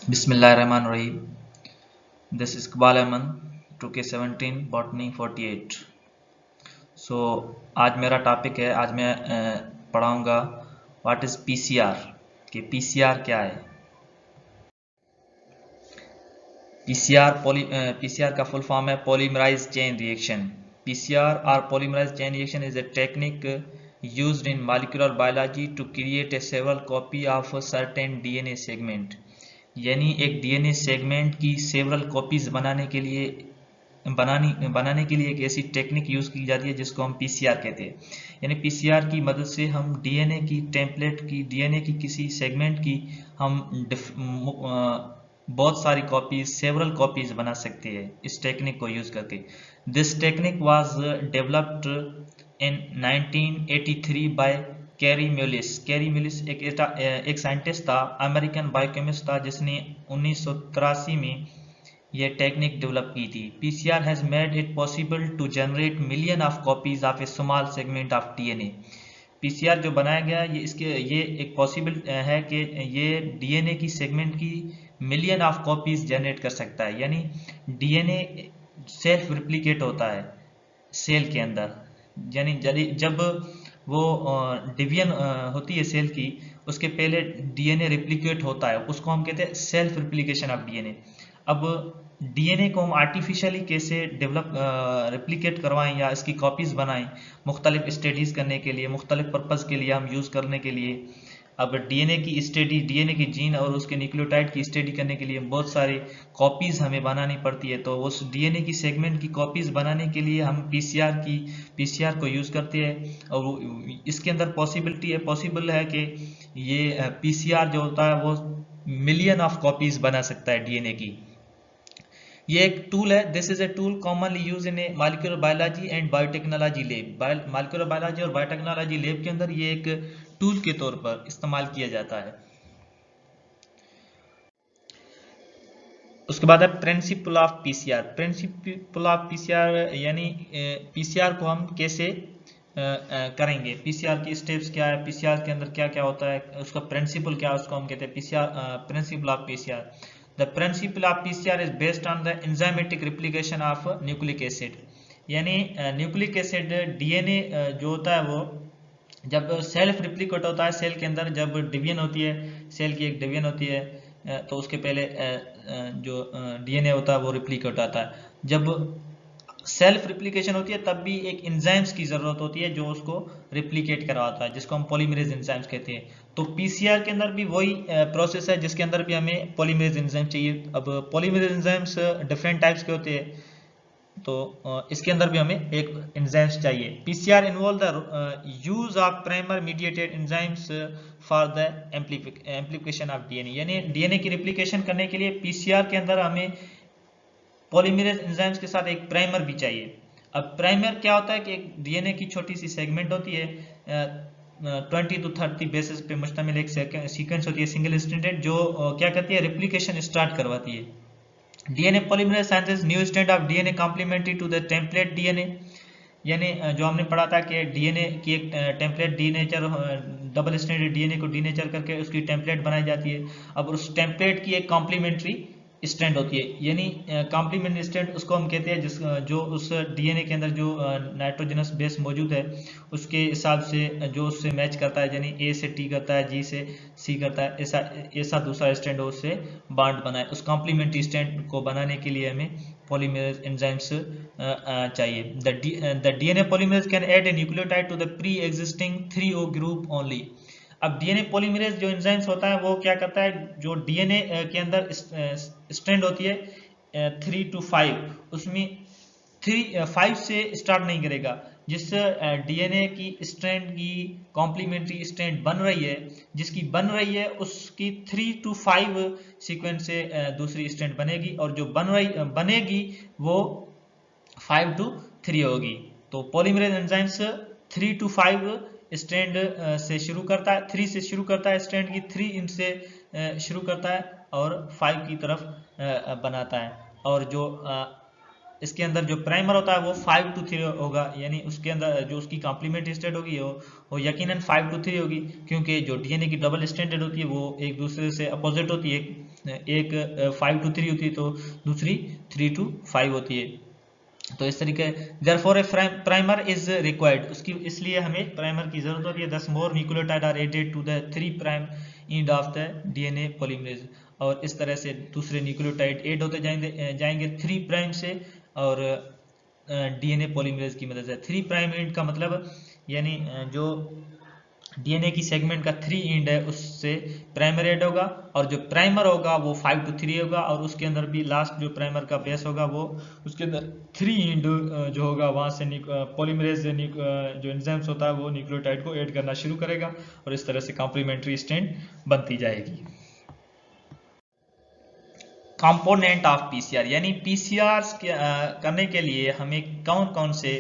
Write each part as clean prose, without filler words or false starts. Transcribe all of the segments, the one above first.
Bismillahirrahmanirrahim. This is Iqbal Aman, 2K17 Botany 48. सो आज मेरा topic है। आज मैं पढ़ाऊँगा व्हाट इज़ पीसीआर, कि पीसीआर क्या है। पीसीआर का फुल फॉर्म है पॉलीमराइज चेन रिएक्शन। पीसीआर और polymerize chain reaction is a technique used in molecular biology to create a several copy of a certain DNA segment। यानी एक DNA segment की several copies बनाने के लिए एक ऐसी टेक्निक यूज की जाती है जिसको हम पीसीआर कहते हैं। यानी पीसीआर की मदद से हम डीएनए की टेम्पलेट की, डीएनए की किसी सेगमेंट की हम बहुत सारी कॉपीज, सेवरल कॉपीज बना सकते हैं इस टेक्निक को यूज करके। This technique was developed in 1983 by Kary Mullis. Kary Mullis एक साइंटिस्ट था, अमेरिकन बायोकेमिस्ट था, जिसने 1983 में ये टेक्निक डेवलप की थी। PCR has made it possible to generate million of copies of a small segment of DNA. PCR जो बनाया गया ये एक पॉसिबल है कि ये डीएनए की सेगमेंट की मिलियन ऑफ कॉपीज जनरेट कर सकता है। यानी डीएनए सेल्फ रिप्लिकेट होता है सेल के अंदर। यानी जब वो डिवीजन होती है सेल की, उसके पहले डीएनए रिप्लिकेट होता है, उसको हम कहते हैं सेल्फ रिप्लिकेशन ऑफ डीएनए। अब डीएनए को हम आर्टिफिशियली कैसे डेवलप रिप्लिकेट करवाएं या इसकी कॉपीज बनाएं, मुख्तलिफ स्टडीज करने के लिए, मुख्तलिफ पर्पज़ के लिए हम यूज़ करने के लिए। अब डीएनए की स्टडी, डीएनए की जीन और उसके न्यूक्लियोटाइड की स्टडी करने के लिए बहुत सारी कॉपीज़ हमें बनानी पड़ती है। तो उस डीएनए की सेगमेंट की कॉपीज़ बनाने के लिए हम पीसीआर को यूज़ करते हैं। और इसके अंदर पॉसिबल है कि ये पीसीआर जो होता है वो मिलियन ऑफ कॉपीज़ बना सकता है डीएनए की। ये एक टूल है। This is a tool commonly use in A molecular biology and biotechnology lab. Molecular biology और बायोटेक्नोलॉजी लैब के अंदर ये एक टूल के तौर पर इस्तेमाल किया जाता है। उसके बाद है principle of PCR. Principle of PCR यानी पीसीआर को हम कैसे करेंगे, पीसीआर की स्टेप्स क्या है, पीसीआर के अंदर क्या क्या होता है, उसका प्रिंसिपल क्या है, उसको हम कहते हैं PCR, principle of PCR. The principle of PCR is based on the enzymatic replication of nucleic acid. यानी न्यूक्लिक एसिड डीएनए जो होता है वो जब सेल्फ रिप्लिकेट होता है सेल के अंदर, जब डिवीजन होती है, सेल की एक डिवीजन होती है, तो उसके पहले जो डीएनए होता है वो रिप्लिकेट होता है। जब सेल्फ रिप्लिकेशन होती है तब भी एक एंजाइम्स की जरूरत होती है जो उसको रिप्लिकेट करवाता है, जिसको हम पॉलीमरेज एंजाइम्स कहते हैं। तो पीसीआर के अंदर भी वही प्रोसेस है जिसके अंदर भी हमें पॉलीमरेज एंजाइम चाहिए। अब पॉलीमरेज एंजाइम्स डिफरेंट टाइप्स के होते हैं, तो इसके अंदर भी हमें एक एंजाइम्स चाहिए। PCR involve the use of primer mediated enzymes for the amplification of DNA. यानी डीएनए की रिप्लिकेशन करने के लिए पीसीआर के अंदर हमें पॉलीमरेज एंजाइम्स के साथ एक प्राइमर भी चाहिए। अब प्राइमर क्या होता है कि एक डीएनए की छोटी सी सेगमेंट होती है, 20 to 30 बेसिस पे मुश्तमिल एक सीक्वेंस होती है, सिंगल स्ट्रैंडेड, जो क्या करती है, रिप्लिकेशन स्टार्ट करवाती है। DNA polymerase synthesis new strand of DNA complementary to the template DNA. यानी जो हमने पढ़ा था कि डीएनए की एक template denature, double stranded DNA को डीनेचर करके उसकी टेम्पलेट बनाई जाती है। अब उस टेम्पलेट की एक कॉम्प्लीमेंट्री स्ट्रैंड होती है। यानी कॉम्प्लीमेंट्री स्ट्रैंड उसको हम कहते हैं जो उस डीएनए के अंदर जो नाइट्रोजनस बेस मौजूद है उसके हिसाब से जो उससे मैच करता है, यानी ए से टी करता है, जी से सी करता है, ऐसा दूसरा स्ट्रैंड उससे बॉन्ड बनाए। उस कॉम्प्लीमेंट्री स्ट्रैंड को बनाने के लिए हमें पॉलीमरेज एंजाइम्स चाहिए। The DNA polymerase can add a nucleotide to the pre existing 3O group only. अब डीएनए पॉलीमरेज जो एंजाइम्स होता है वो क्या करता है, जो डीएनए के अंदर स्ट्रैंड होती है 3 to 5, उसमें 5 से स्टार्ट नहीं करेगा। जिस डीएनए की स्ट्रैंड की कॉम्प्लीमेंट्री स्ट्रैंड बन रही है, जिसकी बन रही है, उसकी 3 to 5 सीक्वेंस से दूसरी स्ट्रैंड बनेगी, और जो बनेगी वो 5 to 3 होगी। तो पॉलीमरेज एंजाइम्स 3 to 5 स्ट्रैंड से शुरू करता है, 3 से शुरू करता है स्ट्रैंड की, 3 इनसे शुरू करता है और 5 की तरफ बनाता है। और जो इसके अंदर जो प्राइमर होता है वो 5 to 3 होगा। यानी उसके अंदर जो उसकी कॉम्प्लीमेंट्री स्ट्रैंड होगी वो यकीनन 5 to 3 होगी, क्योंकि जो डीएनए की डबल स्ट्रैंडेड होती है वो एक दूसरे से अपोजिट होती है। एक 5 to 3 होती है तो दूसरी 3 to 5 होती है। तो इस तरीके therefore a primer is required, उसकी इसलिए हमें प्राइमर की जरूरत होती है। 10 more nucleotide are added to the 3 prime end of the DNA polymerase, और इस तरह से दूसरे न्यूक्लियोटाइड ऐड होते जाएंगे 3 प्राइम से और डीएनए पॉलीमरेज की मदद से। 3 प्राइम एंड का मतलब यानी जो डीएनए की सेगमेंट का 3 एंड है उससे प्राइमर ऐड होगा, और जो प्राइमर होगा वो 5 to 3 होगा, और उसके अंदर भी लास्ट जो प्राइमर का बेस होगा वो उसके अंदर 3 एंड जो होगा वहां से पॉलीमरेज जो एंजाइम्स होता है वो न्यूक्लियोटाइड को ऐड करना शुरू करेगा, और इस तरह से कॉम्प्लीमेंट्री स्ट्रैंड बनती जाएगी। कंपोनेंट ऑफ पीसीआर, यानी पीसीआर करने के लिए हमें कौन कौन से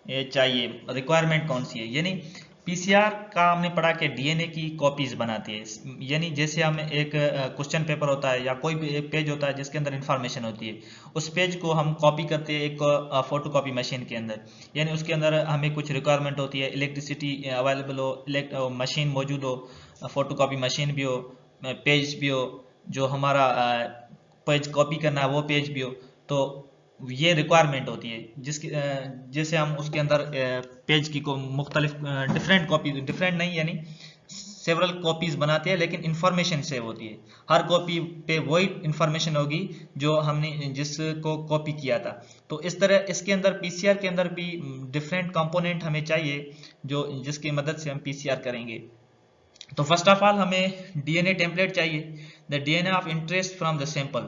चाहिए, रिक्वायरमेंट कौन सी है। यानी पीसीआर का हमने पढ़ा कि डीएनए की कॉपीज बनाती है, यानी जैसे हम एक क्वेश्चन पेपर होता है या कोई भी एक पेज होता है जिसके अंदर इंफॉर्मेशन होती है, उस पेज को हम कॉपी करते हैं एक फोटो कॉपी मशीन के अंदर। यानी उसके अंदर हमें कुछ रिक्वायरमेंट होती है, इलेक्ट्रिसिटी अवेलेबल हो, मशीन मौजूद हो, फोटो कॉपी मशीन भी हो, पेज भी हो, जो हमारा पेज कॉपी करना है वो पेज भी हो। तो ये रिक्वायरमेंट होती है जिसकी जैसे हम उसके अंदर पेज की को मुख्तलिफ डिफरेंट कॉपी, डिफरेंट नहीं यानी सेवरल कॉपीज बनाते हैं, लेकिन इंफॉर्मेशन सेव होती है। हर कॉपी पे वही इंफॉर्मेशन होगी जो हमने जिसको कॉपी किया था। तो इस तरह इसके अंदर पीसीआर के अंदर भी डिफरेंट कंपोनेंट हमें चाहिए जो जिसकी मदद से हम पीसीआर करेंगे। तो फर्स्ट ऑफ ऑल हमें डीएनए टेम्पलेट चाहिए, the DNA of interest from the sample,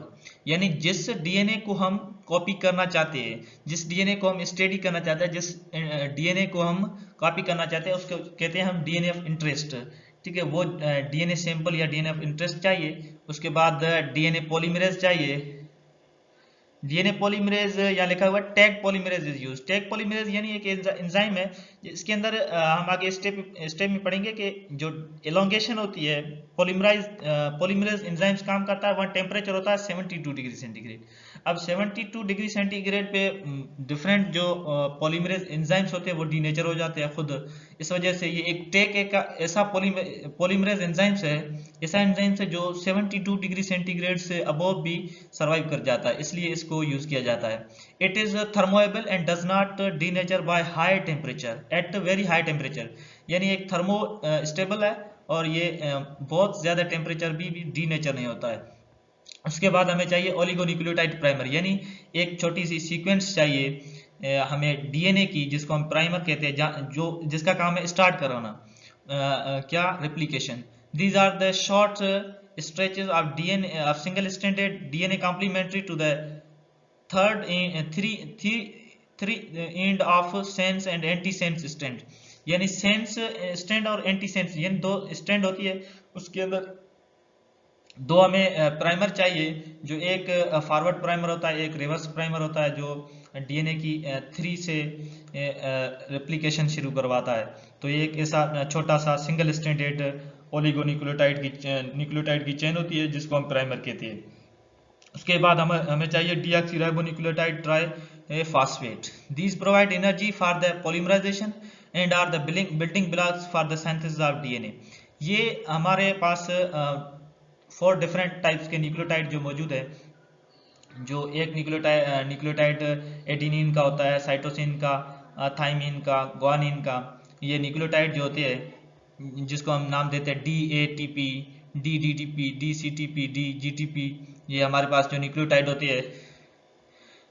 यानी जिस डीएनए को हम कॉपी करना चाहते हैं, जिस डीएनए को हम स्टडी करना चाहते हैं, जिस डीएनए को हम कॉपी करना चाहते हैं उसको कहते हैं हम डीएनए ऑफ इंटरेस्ट। ठीक है, वो डीएनए सैंपल या डीएनए ऑफ इंटरेस्ट चाहिए। उसके बाद डीएनए पॉलीमरेज चाहिए। डीएनए पॉलीमरेज यहाँ लिखा हुआ tag polymerase is use. Tag polymerase यानी एक एंजाइम है इसके अंदर हम आगे स्टेप में पढ़ेंगे कि जो एलोंगेशन होती है पॉलीमरेज एंजाइम्स काम करता है, वहाँ टेम्परेचर होता है 72 डिग्री सेंटीग्रेड। अब 72 डिग्री सेंटीग्रेड पे डिफरेंट जो पॉलीमरेज एंजाइम्स होते हैं वो डीनेचर हो जाते हैं खुद। इस वजह से ये एक टैग एक ऐसा पॉलीमरेज एंजाइम्स है, ऐसा एंजाइम्स है जो 72 डिग्री सेंटीग्रेड से अबव भी सर्वाइव कर जाता है, इसलिए इसको यूज किया जाता है। It is thermoable and does not denature by high temperature at very high temperature, यानी एक थर्मो स्टेबल है और ये बहुत ज्यादा टेम्परेचर भी डीनेचर नहीं होता है। उसके बाद हमें चाहिए ओलिगोन्यूक्लियोटाइड प्राइमर, यानी एक छोटी सी सीक्वेंस चाहिए हमें डीएनए की, जिसको हम प्राइमर कहते हैं, जो जिसका काम है स्टार्ट कराना क्या replication. These are the short stretches of DNA of single stranded DNA complementary to the three end of sense and anti-sense strand, यानी सेंस स्ट्रैंड और एंटी सेंस यानी दो स्ट्रैंड होती है, उसके अंदर दो हमें प्राइमर चाहिए, जो एक फॉरवर्ड प्राइमर होता है, एक रिवर्स प्राइमर होता है जो डीएनए की 3 से रेप्लिकेशन शुरू करवाता है। तो ये एक ऐसा छोटा सा सिंगल स्ट्रैंडेड न्यूक्लियोटाइड की चेन होती है जिसको हम प्राइमर कहते हैं। उसके बाद हमें चाहिए deoxyribonucleotide triphosphate. These provide energy for the polymerization and are the building blocks for the synthesis of DNA. ये हमारे पास 4 डिफरेंट टाइप्स के न्यूक्लियोटाइड जो मौजूद है, जो एक न्यूक्लियोटाइड एडेनिन का होता है, साइटोसिन का, थाइमिन का, ग्वानिन का। ये न्यूक्लियोटाइड जो होते हैं जिसको हम नाम देते हैं DATP, DDTP, DCTP, DGTP, ये हमारे पास जो न्यूक्लियोटाइड होते हैं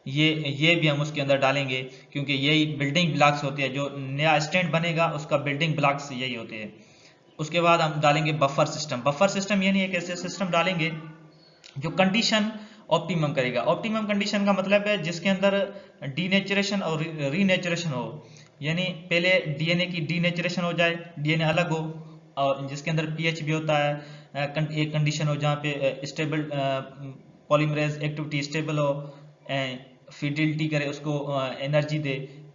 ये भी हम उसके अंदर डालेंगे, क्योंकि यही बिल्डिंग ब्लॉक्स होते हैं। जो नया स्टैंड बनेगा उसका बिल्डिंग ब्लॉक्स यही होते हैं। उसके बाद हम डालेंगे बफर सिस्टम। बफर सिस्टम यानी एक ऐसे सिस्टम डालेंगे जो कंडीशन ऑप्टिमम करेगा। ऑप्टिमम कंडीशन का मतलब है जिसके अंदर डीनेचुरेशन और रीनेचुरेशन हो, यानी पहले डीएनए की डीनेचुरेशन हो जाए, डीएनए अलग हो, और जिसके अंदर पीएच भी होता है, एक कंडीशन हो जहाँ पे स्टेबल पॉलीमरेज एक्टिविटी स्टेबल हो, फिडिलिटी करे, उसको एनर्जी दे,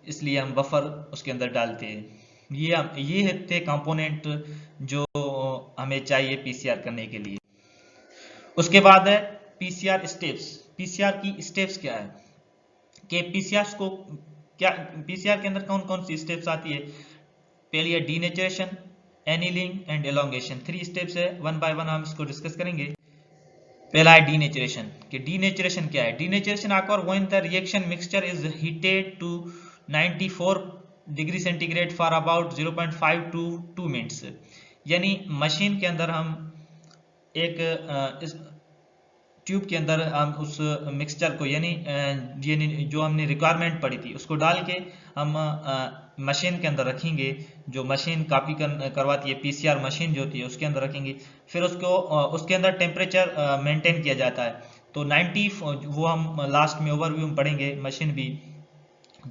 इसलिए हम बफर उसके अंदर डालते हैं। ये थे कंपोनेंट जो हमें चाहिए पीसीआर करने के लिए। उसके बाद है पीसीआर स्टेप्स। पीसीआर की स्टेप्स क्या है कि पीसीआर को क्या, पीसीआर के अंदर कौन कौन सी स्टेप्स आती है। पहली है denaturation, annealing and elongation. 3 steps है, वन बाय वन हम इसको डिस्कस करेंगे। पहला है डीनेचुरेशन। कि डीनेचुरेशन क्या है? Denaturation occur when the reaction mixture is heated to 94 degree centigrade for about 0.5 to 2 minutes. यानी मशीन के अंदर हम एक इस ट्यूब के अंदर हम उस मिक्सचर को यानी जो हमने रिक्वायरमेंट पड़ी थी उसको डाल के हम मशीन के अंदर रखेंगे। जो मशीन कॉपी करवाती है, पीसीआर मशीन जो होती है उसके अंदर रखेंगे। फिर उसको उसके अंदर टेम्परेचर मेंटेन किया जाता है। तो 90 वो हम लास्ट में ओवरव्यू में पढ़ेंगे मशीन भी।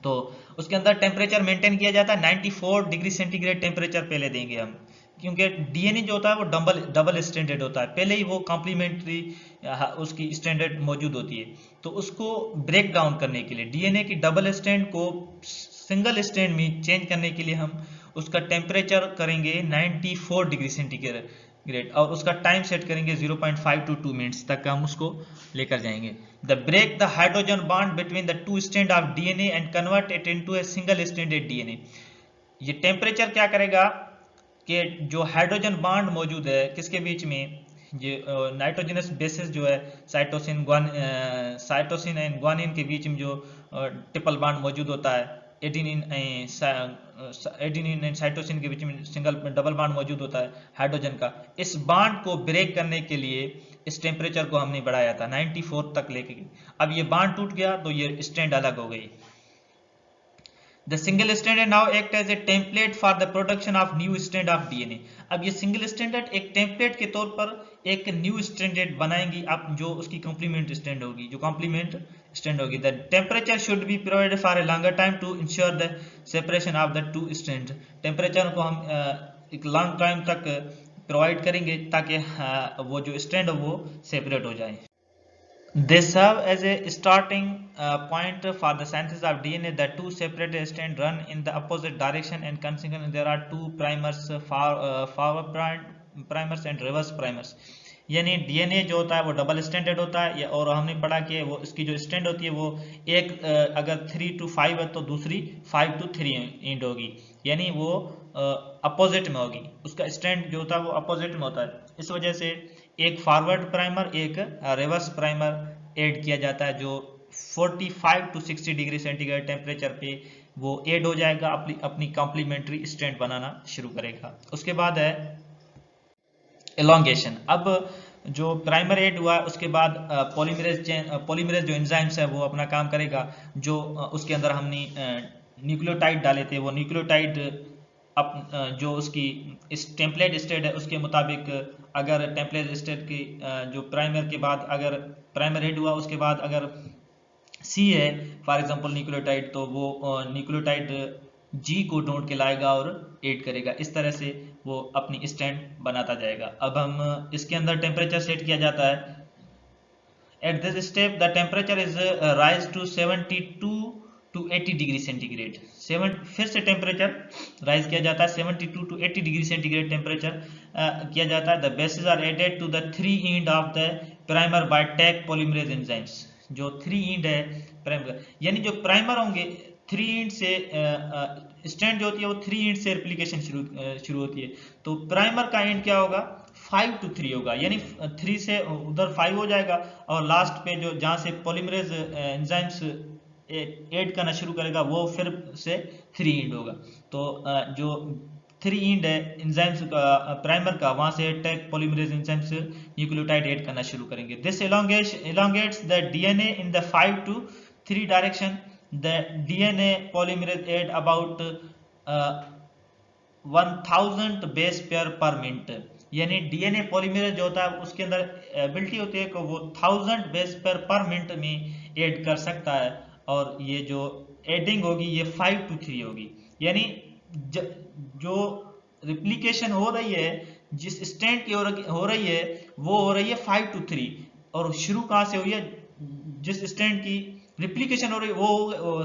तो उसके अंदर टेम्परेचर मेंटेन किया जाता है 94 डिग्री सेंटीग्रेड टेम्परेचर पहले देंगे हम, क्योंकि डीएनए जो होता है वो डबल स्टैंडर्ड होता है, पहले ही वो कॉम्प्लीमेंट्री उसकी स्टैंडर्ड मौजूद होती है। तो उसको ब्रेक डाउन करने के लिए डीएनए की डबल स्टैंड को सिंगल स्टैंड में चेंज करने के लिए हम उसका टेम्परेचर करेंगे 94 डिग्री सेंटीग्रेड और उसका टाइम सेट करेंगे 0.5 to 2 मिनट्स तक हम उसको लेकर जाएंगे। The break the hydrogen bond between the two strand of DNA and convert it into a single stranded DNA. ये टेम्परेचर क्या करेगा कि जो हाइड्रोजन बॉन्ड मौजूद है किसके बीच में, ये नाइट्रोजनस बेसिस जो है साइटोसिन एंड ग्वानिन के बीच में जो ट्रिपल बॉन्ड मौजूद होता है, एडेनिन एंड साइटोसिन के बीच में सिंगल डबल बॉन्ड मौजूद होता है हाइड्रोजन का। इस बॉन्ड को ब्रेक करने के लिए इस टेम्परेचर को हमने बढ़ाया था 94 तक लेके। अब ये बॉन्ड टूट गया तो ये स्ट्रैंड अलग हो गई। The single stranded now act as a template for the production of new strand of DNA। अब ये सिंगल स्टैंडर्ड एक टेम्पलेट के तौर पर एक न्यू स्टैंडर्ड बनाएंगी अब जो उसकी कॉम्प्लीमेंट स्टैंड होगी, जो कॉम्प्लीमेंट स्टैंड होगी। The temperature should be provided for a longer time to ensure the separation of the two stand. Temperature को हम एक लॉन्ग टाइम तक प्रोवाइड करेंगे ताकि वो जो स्टैंड हो वो सेपरेट हो जाए। They serve as a starting point for the synthesis of DNA. The two separate strands run in the opposite direction and consequently there are two primers, forward primers and reverse primers। यानी DNA जो होता है वो double standard होता है और हमने पढ़ा कि वो इसकी जो स्टैंड होती है वो एक अगर 3 to 5 है तो दूसरी 5 to 3 एंड होगी, यानी वो अपोजिट में होगी, उसका स्टैंड जो होता है वो अपोजिट में होता है। इस वजह से एक फॉरवर्ड प्राइमर एक रिवर्स प्राइमर ऐड किया जाता है जो 45 to 60 डिग्री सेंटीग्रेड टेम्परेचर पे वो ऐड हो जाएगा, अपनी कॉम्प्लीमेंट्री स्ट्रैंड बनाना शुरू करेगा। उसके बाद है एलोंगेशन। अब जो प्राइमर ऐड हुआ उसके बाद पॉलीमरेज जो एंजाइम्स है वो अपना काम करेगा। जो उसके अंदर हमने न्यूक्लियोटाइड डाले थे वो न्यूक्लियोटाइड जो उसकी इस टेम्पलेट स्टेट है उसके मुताबिक अगर टेम्पलेट स्टेट की जो प्राइमर के बाद अगर प्राइमर ऐड हुआ उसके बाद अगर सी है फॉर एग्जांपल न्यूक्लियोटाइड, तो वो न्यूक्लियोटाइड जी को ढूंढ के लाएगा और ऐड करेगा। इस तरह से वो अपनी स्टैंड बनाता जाएगा। अब हम इसके अंदर टेम्परेचर सेट किया जाता है। At this step the temperature is rise to 72 to 80 degree centigrade. फिर से टेम्परेचर राइज किया जाता है 72 to 80 डिग्री सेंटीग्रेड टेम्परेचर किया जाता है। The bases are added to the 3 end of the primer by Taq polymerase enzymes. जो 3 and है प्राइमर, यानी जो प्राइमर होंगे 3 एंड से स्टैंड जो होती है वो 3 एंड से रेप्लिकेशन शुरू होती है। तो प्राइमर का एंड क्या होगा 5 to 3 होगा, यानी 3 से उधर 5 हो जाएगा और लास्ट पे जो जहां से पॉलीमरेज एंजाइम्स ऐड करना शुरू करेगा वो फिर से 3 एंड होगा। तो जो 3 एंड है एंजाइम्स का प्राइमर का, वहां से tag polymerase enzymes nucleotide add करना शुरू करेंगे। This elongates the DNA in the 5 to 3 direction। the DNA polymerase add about 1000 base pair पर मिनट। यानी डीएनए पॉलीमरेज जो होता है उसके अंदर एबिलिटी होती है कि वो 1000 बेस पेयर पर मिनट में ऐड कर सकता है और ये जो एडिंग होगी ये 5 to 3 होगी। यानी जो रिप्लिकेशन हो रही है जिस स्टैंड की हो रही है वो हो रही है 5 to 3 और शुरू कहाँ से हुई है, जिस स्टैंड की रिप्लिकेशन हो रही है वो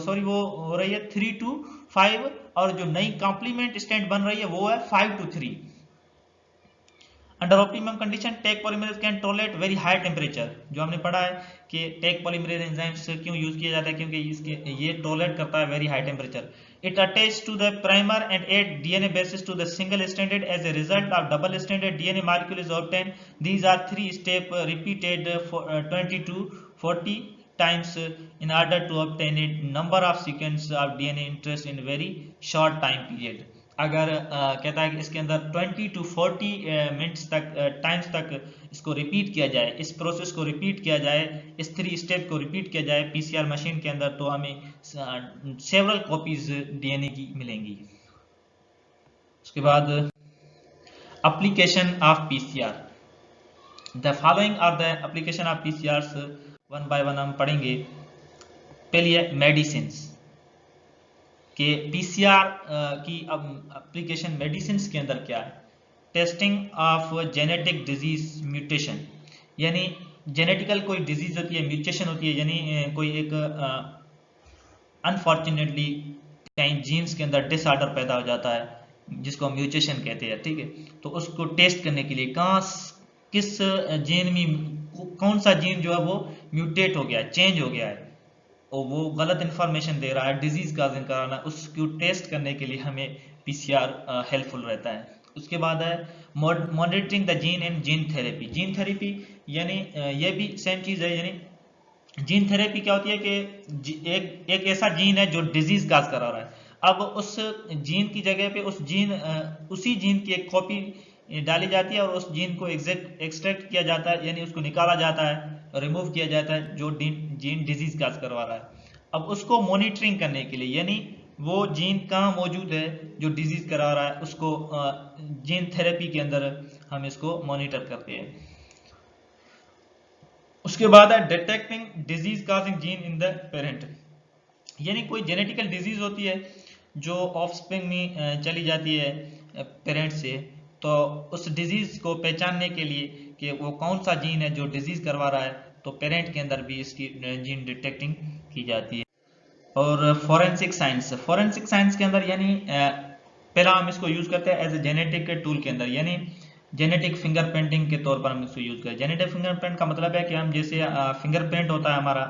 हो रही है 3 to 5 और जो नई कॉम्प्लीमेंट स्टैंड बन रही है वो है 5 to 3। Under optimum condition Taq polymerase can tolerate very high temperature, जो हमने पढ़ा है कि टैग पॉलीमरेज एंजाइम्स क्यों यूज किया जाता है, क्योंकि इसके ये टॉलरेट करता है very high temperature. It attach to the primer and add DNA bases to the single stranded. As a result of double stranded DNA molecule is obtain. These are 3 step repeated 20 to 40 times in order to obtain a number of sequence of DNA interest in very short time period. अगर कहता है कि इसके अंदर 20 to 40 minutes तक times तक इसको repeat किया जाए, इस प्रोसेस को रिपीट किया जाए, इस 3 स्टेप को रिपीट किया जाए पीसीआर मशीन के अंदर, तो हमें सेवरल कॉपीज डीएनए की मिलेंगी. उसके बाद application of PCR. The following are the application of PCR, one by one हम पढ़ेंगे. पहली है मेडिसिन के पीसीआर की एप्लीकेशन मेडिसिन के अंदर क्या है. Testing of genetic disease mutation, यानी जेनेटिकल कोई डिजीज होती है, म्यूटेशन होती है, यानी कोई एक अनफॉर्चुनेटली कहीं जीन्स के अंदर डिसऑर्डर पैदा हो जाता है जिसको हम म्यूटेशन कहते हैं, ठीक है. तो उसको टेस्ट करने के लिए कहाँ किस जीन में कौन सा जीन जो है वो म्यूटेट हो गया है, चेंज हो गया है, और वो गलत इंफॉर्मेशन दे रहा है, डिजीज काजिंग कराना, उसको टेस्ट करने के लिए हमें पीसीआर हेल्पफुल रहता है. उसके बाद है monitoring the gene and gene therapy. Gene therapy यानी ये भी सेम चीज है, यानी जीन थेरेपी क्या होती है कि एक ऐसा जीन है जो डिजीज काज करा रहा है, अब उस जीन की जगह पे उसी जीन की एक कॉपी डाली जाती है और उस जीन को एक्सट्रैक्ट किया जाता है, यानी उसको निकाला जाता है, रिमूव किया जाता है जो जीन डिजीज काज करवा रहा है. अब उसको मॉनिटरिंग करने के लिए, यानी वो जीन कहाँ मौजूद है जो डिजीज करा रहा है, उसको जीन थेरेपी के अंदर हम इसको मॉनिटर करते हैं. उसके बाद है detecting disease causing gene in the parent, यानी कोई जेनेटिकल डिजीज होती है जो ऑफस्प्रिंग में चली जाती है पेरेंट से, तो उस डिजीज को पहचानने के लिए कि वो कौन सा जीन है जो डिजीज करवा रहा है, तो पेरेंट के अंदर भी इसकी जीन डिटेक्टिंग की जाती है. और फॉरेंसिक साइंस के अंदर, यानी पहला हम इसको यूज करते हैं एज ए जेनेटिक टूल के अंदर, यानी जेनेटिक फिंगरप्रिंटिंग के तौर पर हम इसको यूज करें. जेनेटिक फिंगरप्रिंट का मतलब है कि हम जैसे फिंगरप्रिंट होता है हमारा,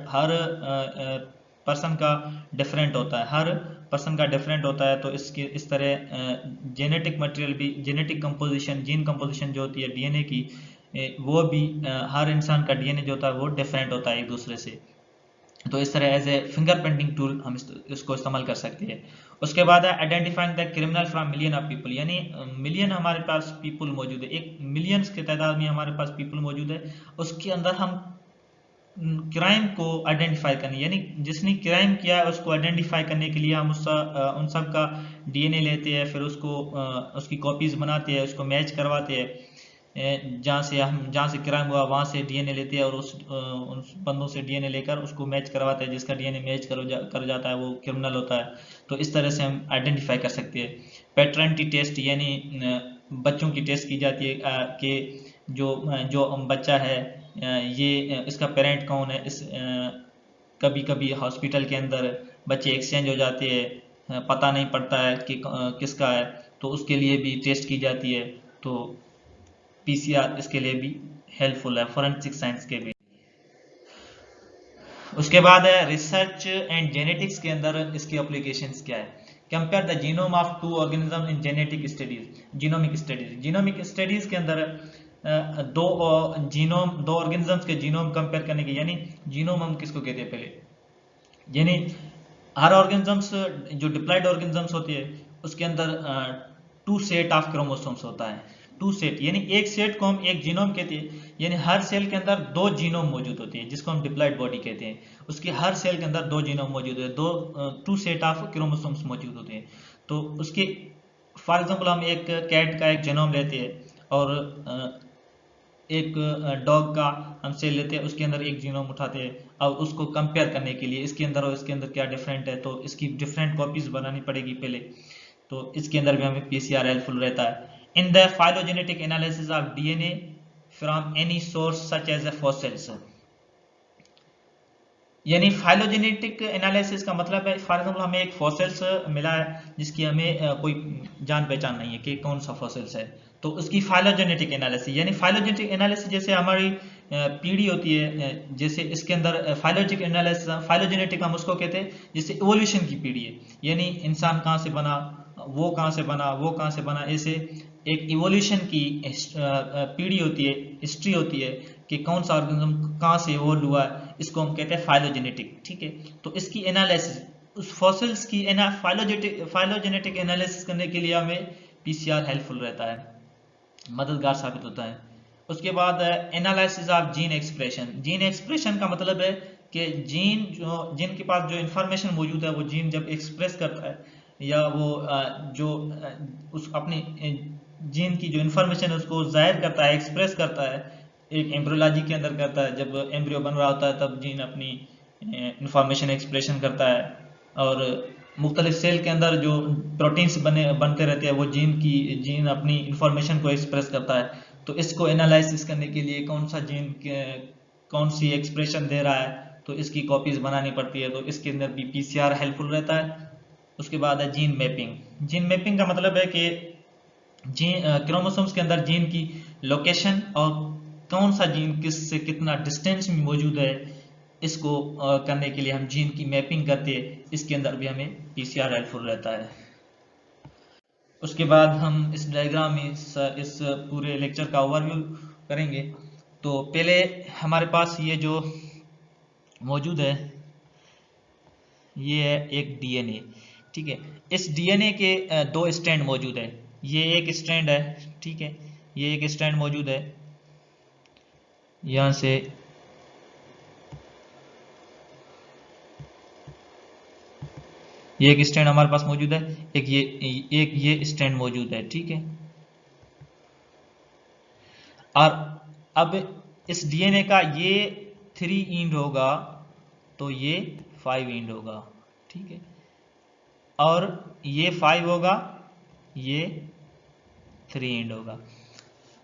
हर पर्सन का डिफरेंट होता है, हर पर्सन का डिफरेंट होता है, तो इस तरह जेनेटिक मटेरियल भी, जेनेटिक कंपोजिशन, जीन कंपोजिशन जो होती है डीएनए की, वो भी हर इंसान का डीएनए जो होता है वो डिफरेंट होता है एक दूसरे से. तो इस तरह एज ए फिंगरप्रिंटिंग टूल हम इसको इस्तेमाल कर सकते हैं. उसके बाद है identifying the criminal from million of people, यानी मिलियन हमारे पास पीपल मौजूद है, एक मिलियंस की तादाद में हमारे पास पीपल मौजूद है, उसके अंदर हम क्राइम को आइडेंटिफाई करने, यानी जिसने क्राइम किया है उसको आइडेंटिफाई करने के लिए हम उन सब का डीएनए लेते हैं, फिर उसको उसकी कॉपीज बनाते हैं, उसको मैच करवाते हैं, जहाँ से क्राइम हुआ वहाँ से डीएनए लेते हैं और उन बंदों से डीएनए लेकर उसको मैच करवाते हैं, जिसका डीएनए मैच कर जाता है वो क्रिमिनल होता है. तो इस तरह से हम आइडेंटिफाई कर सकते हैं. पैटर्निटी टेस्ट, यानी बच्चों की टेस्ट की जाती है कि जो बच्चा है ये इसका पेरेंट कौन है. कभी कभी हॉस्पिटल के अंदर बच्चे एक्सचेंज हो जाते हैं, पता नहीं पड़ता है कि किसका है, तो उसके लिए भी टेस्ट की जाती है. तो पीसीआर इसके लिए भी हेल्पफुल है, फॉरेंसिक साइंस के भी. उसके बाद है रिसर्च एंड जेनेटिक्स के अंदर इसकी एप्लीकेशंस क्या है. Compare the genome of 2 organism in genetic studies. Genomic studies के अंदर दो ऑर्गेनिजम्स के जीनोम कंपेयर करने की, यानी जीनोम हम किसको कहते हैं पहले, यानी हर ऑर्गेनिजम्स जो डिप्लॉइड ऑर्गेनिजम्स होती है उसके अंदर 2 सेट ऑफ क्रोमोसोम्स होता है. 2 सेट, यानी एक सेट को हम एक जीनोम कहते हैं, यानी हर सेल के अंदर 2 जीनोम मौजूद होती है जिसको हम डिप्लॉइड बॉडी कहते हैं. उसके हर सेल के अंदर 2 जीनोम मौजूद है, 2 सेट ऑफ क्रोमोसोम्स मौजूद होते हैं. तो उसके फॉर एग्जांपल हम एक कैट का एक जीनोम लेते हैं और एक डॉग का हम सेल लेते हैं, उसके अंदर एक जीनोम उठाते हैं. अब उसको कंपेयर करने के लिए इसके अंदर और इसके अंदर क्या डिफरेंट है, तो इसकी डिफरेंट कॉपीज बनानी पड़ेगी पहले. तो इसके अंदर भी हमें पीसीआर हेल्पफुल रहता है. In the phylogenetic analysis of DNA from any source such as a fossils, यानी फाइलोजेनेटिक एनालिसिस का मतलब है फॉर एग्जांपल हमें एक फॉसिल्स मिला है जिसकी हमें कोई जान पहचान नहीं है कि कौन सा फॉसिल्स है, तो उसकी फाइलोजेनेटिक एनालिसिस, यानी फाइलोजेनेटिक एनालिसिस जैसे हमारी पीढ़ी होती है, जैसे इसके अंदर फाइलोजेनेटिक एनालिसिस, फाइलोजेनेटिक हम उसको कहते हैं जैसे इवोल्यूशन की पीढ़ी है, यानी इंसान कहाँ से बना, वो कहाँ से बना, वो कहाँ से बना, ऐसे एक इवोल्यूशन की पीढ़ी होती है, हिस्ट्री होती है कि कौन सा ऑर्गेनिज्म कहाँ से इवोल्व हुआ है, इसको हम कहते हैं फाइलोजेनेटिक। ठीक है, तो इसकी एनालिसिस, उस फॉसिल्स की फाइलोजेनेटिक एनालिसिस करने के लिए हमें पीसीआर हेल्पफुल रहता है, मददगार साबित होता है। उसके बाद analysis of gene expression. Gene expression का मतलब है कि जीन के पास जो इंफॉर्मेशन मौजूद है, वो जीन जब एक्सप्रेस करता है, या वो उस अपनी जीन की जो इंफॉर्मेशन है उसको जाहिर करता है, एक्सप्रेस करता है, एक एम्ब्रियोलॉजी के अंदर करता है। जब एम्ब्रियो बन रहा होता है तब जीन अपनी इंफॉर्मेशन एक्सप्रेशन करता है, और मुख्तलिफ सेल के अंदर जो प्रोटीन्स बनते रहते हैं, वो जीन अपनी इंफॉर्मेशन को एक्सप्रेस करता है। तो इसको एनालिसिस करने के लिए कौन सा जीन कौन सी एक्सप्रेशन दे रहा है, तो इसकी कॉपीज बनानी पड़ती है, तो इसके अंदर भी पीसीआर हेल्पफुल रहता है। उसके बाद है जीन मैपिंग। जीन मैपिंग का मतलब है कि जीन क्रोमोसोम्स के अंदर जीन की लोकेशन और कौन सा जीन किस से कितना डिस्टेंस में मौजूद है, इसको करने के लिए हम जीन की मैपिंग करते हैं। इसके अंदर भी हमें पीसीआर हेल्पफुल रहता है। उसके बाद हम इस डायग्राम में इस पूरे लेक्चर का ओवरव्यू करेंगे। तो पहले हमारे पास ये जो मौजूद है, ये है एक डीएनए। ठीक है, इस डीएनए के दो स्ट्रैंड मौजूद है। ये एक स्ट्रैंड है, ठीक है, ये एक स्ट्रैंड मौजूद है, यहाँ से ये एक स्ट्रैंड हमारे पास मौजूद है, एक ये स्ट्रैंड मौजूद है। ठीक है, और अब इस डीएनए का ये 3 एंड होगा, तो ये 5 एंड होगा। ठीक है, और ये 5 होगा, ये 3 एंड होगा।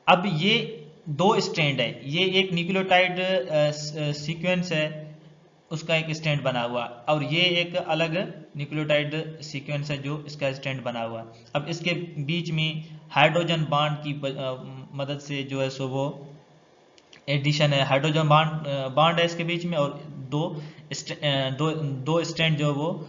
अब ये दो स्ट्रैंड है, ये एक न्यूक्लियोटाइड सीक्वेंस है, उसका एक स्टैंड बना हुआ, और ये एक अलग न्यूक्लियोटाइड सीक्वेंस है जो इसका स्टैंड बना हुआ। अब इसके बीच में हाइड्रोजन बॉन्ड की मदद से जो है सो वो एडिशन है, हाइड्रोजन बॉन्ड है इसके बीच में, और दो दो स्टैंड जो वो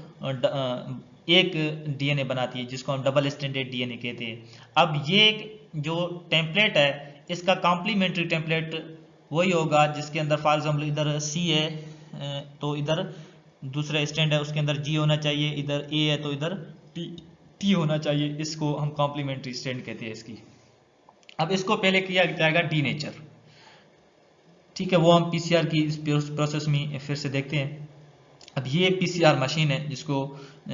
एक डीएनए बनाती है, जिसको हम डबल स्टैंडर्ड डीएनए कहते हैं। अब ये जो टेम्पलेट है, इसका कॉम्प्लीमेंट्री टेम्पलेट वही होगा जिसके अंदर फॉर एग्जाम्पल इधर सी है, तो इधर दूसरा स्टैंड है, उसके अंदर जी होना चाहिए, इधर ए है तो इधर टी होना चाहिए। इसको हम कॉम्प्लीमेंट्री स्टैंड कहते हैं इसकी। अब इसको पहले किया जाएगा डी नेचर। ठीक है, वो हम पीसीआर की इस प्रोसेस में फिर से देखते हैं। अब ये पीसीआर मशीन है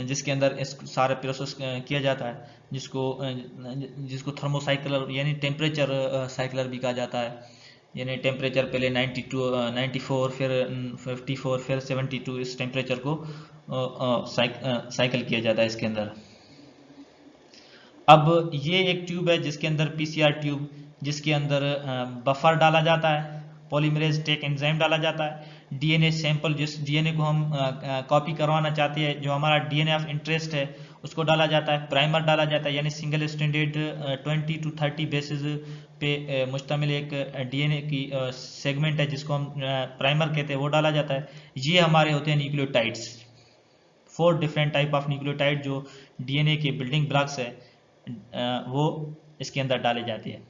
जिसके अंदर इस सारे प्रोसेस किया जाता है, जिसको थर्मोसाइक्लर यानी टेम्परेचर साइक्लर भी कहा जाता है। यानी टेम्परेचर पहले 92 94, फिर 54, फिर 72, इस टेम्परेचर को साइकिल किया जाता है इसके अंदर। अब ये एक ट्यूब है जिसके अंदर पीसीआर ट्यूब, जिसके अंदर बफर डाला जाता है, पॉलीमरेज टेक एंजाइम डाला जाता है, डीएनए सैंपल, जिस डीएनए को हम कॉपी करवाना चाहते हैं, जो हमारा डीएनए ऑफ इंटरेस्ट है, उसको डाला जाता है, प्राइमर डाला जाता है, यानी सिंगल स्टैंडर्ड 20 to 30 बेसिस पे मुश्तमिल एक डीएनए की सेगमेंट है, जिसको हम प्राइमर कहते हैं, वो डाला जाता है। ये हमारे होते हैं nucleotides, 4 different type of nucleotide जो डीएनए के बिल्डिंग ब्लॉक्स है, वो इसके अंदर डाले जाते हैं।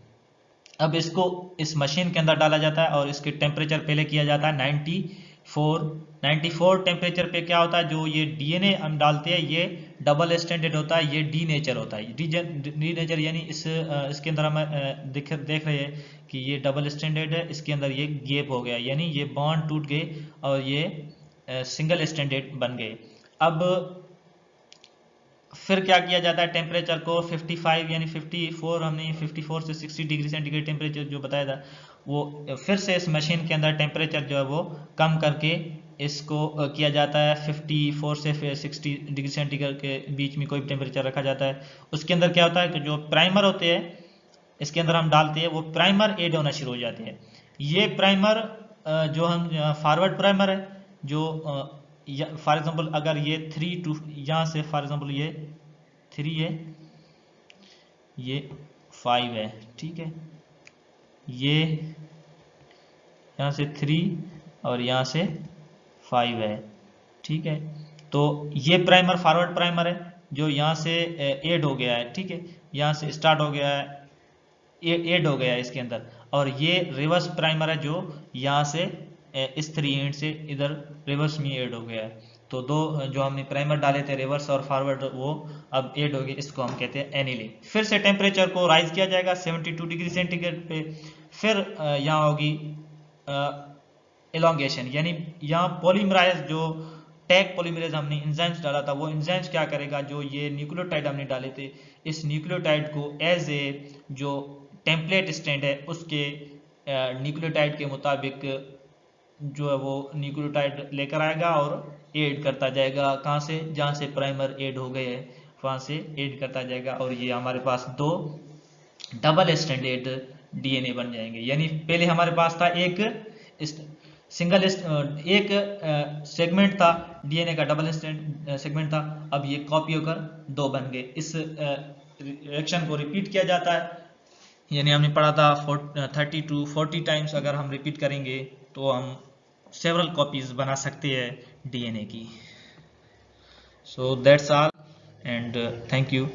अब इसको इस मशीन के अंदर डाला जाता है, और इसके टेम्परेचर पहले किया जाता है 94 टेम्परेचर पे। क्या होता है, जो ये डीएनए हम डालते हैं ये डबल स्टैंडर्ड होता है, ये डी नेचर होता है। डी नेचर यानी इसके अंदर हम देख रहे हैं कि ये डबल स्टैंडर्ड है, इसके अंदर ये गैप हो गया, यानी ये बॉन्ड टूट गए और ये सिंगल स्टैंडर्ड बन गए। अब फिर क्या किया जाता है, टेम्परेचर को 55 यानी 54, हमने 54 से 60 डिग्री सेंटीग्रेड टेम्परेचर जो बताया था, वो फिर से इस मशीन के अंदर टेम्परेचर जो है वो कम करके इसको किया जाता है 54 से 60 डिग्री सेंटीग्रेड के बीच में कोई टेम्परेचर रखा जाता है। उसके अंदर क्या होता है कि जो प्राइमर होते हैं इसके अंदर हम डालते हैं, वो प्राइमर ऐड होना शुरू हो जाते हैं। ये प्राइमर जो हम फॉरवर्ड प्राइमर है, जो फॉर एग्जांपल अगर ये 3 टू यहाँ से फॉर एग्जांपल ये 3 है, ये 5 है, ठीक है। ये यहाँ से 3 और यहाँ से 5 है, ठीक है। तो ये प्राइमर फॉरवर्ड प्राइमर है जो यहाँ से ऐड हो गया है, ठीक है। यहाँ से स्टार्ट हो गया है, ऐड हो गया है इसके अंदर। और ये रिवर्स प्राइमर है जो यहाँ से इस 3 एंड से इधर रिवर्स में ऐड हो गया है। तो दो जो हमने प्राइमर डाले थे रिवर्स और फॉरवर्ड, वो अब ऐड हो गए, इसको हम कहते हैं एनिलिंग। फिर से टेम्परेचर को राइज किया जाएगा 72 डिग्री सेंटीग्रेड पे। फिर यहाँ होगी एलोंगेशन, यानी यहाँ पॉलीमराइज जो टैग पॉलीमरेज हमने एंजाइम्स डाला था, वो एंजाइम्स क्या करेगा, जो ये न्यूक्लियोटाइड हमने डाले थे, इस न्यूक्लियोटाइड को एज ए जो टेम्पलेट स्टैंड है उसके न्यूक्लियोटाइड के मुताबिक जो है वो न्यूक्लियोटाइड लेकर आएगा और ऐड करता जाएगा। कहाँ से, जहाँ से प्राइमर ऐड हो गए हैं वहाँ से ऐड करता जाएगा। और ये हमारे पास 2 डबल स्टैंडर्ड डीएनए बन जाएंगे। यानी पहले हमारे पास था एक सिंगल एक सेगमेंट था डीएनए का, डबल सेगमेंट था, अब ये कॉपी होकर 2 बन गए। इस रिएक्शन को रिपीट किया जाता है, यानी हमने पढ़ा था 30 to 40 टाइम्स अगर हम रिपीट करेंगे तो हम सेवरल कॉपीज बना सकते हैं डीएनए की। So that's all and thank you.